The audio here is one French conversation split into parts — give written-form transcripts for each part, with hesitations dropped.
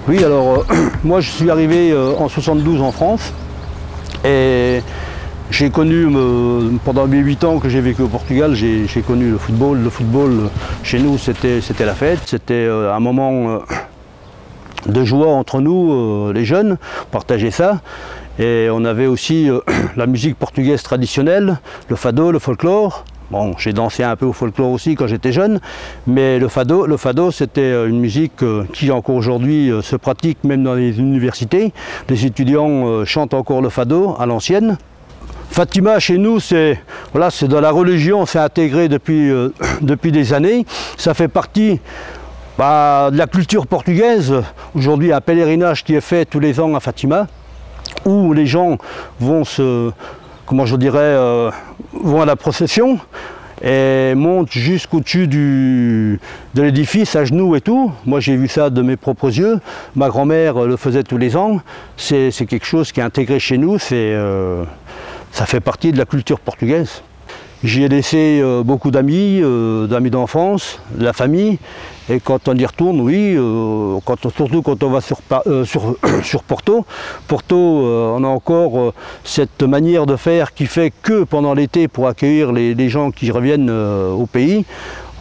Oui, alors moi je suis arrivé en 72 en France et j'ai connu, pendant mes 8 ans que j'ai vécu au Portugal, j'ai connu le football. Le football, chez nous, c'était la fête. C'était un moment de joie entre nous, les jeunes, partager ça. Et on avait aussi la musique portugaise traditionnelle, le fado, le folklore. Bon, j'ai dansé un peu au folklore aussi quand j'étais jeune, mais le fado c'était une musique qui encore aujourd'hui se pratique même dans les universités. Les étudiants chantent encore le fado à l'ancienne. Fatima chez nous, c'est dans la religion, c'est intégré depuis des années. Ça fait partie de la culture portugaise. Aujourd'hui, un pèlerinage qui est fait tous les ans à Fatima, où les gens vont vont à la procession et montent jusqu'au-dessus de l'édifice à genoux et tout. Moi j'ai vu ça de mes propres yeux, ma grand-mère le faisait tous les ans. C'est quelque chose qui est intégré chez nous, ça fait partie de la culture portugaise. J'y ai laissé beaucoup d'amis d'enfance, de la famille, et quand on y retourne, oui, surtout quand on va sur Porto. Porto, on a encore cette manière de faire qui fait que pendant l'été, pour accueillir les gens qui reviennent au pays,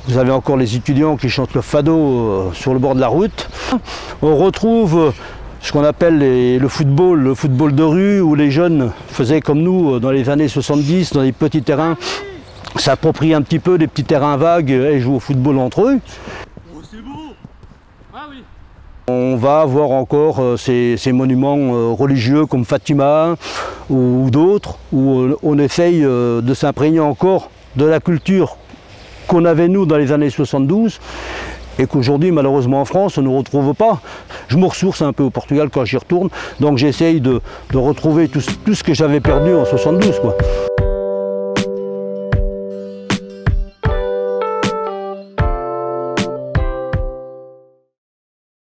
vous avez encore les étudiants qui chantent le fado sur le bord de la route. On retrouve ce qu'on appelle le football de rue, où les jeunes faisaient comme nous dans les années 70, dans les petits terrains, s'approprient un petit peu des petits terrains vagues et jouent au football entre eux. Oh, c'est beau! Ah oui! On va avoir encore ces monuments religieux comme Fatima ou d'autres, où on essaye de s'imprégner encore de la culture qu'on avait nous dans les années 72 et qu'aujourd'hui malheureusement en France on ne retrouve pas. Je me ressource un peu au Portugal quand j'y retourne, donc j'essaye de retrouver tout ce que j'avais perdu en 72, quoi.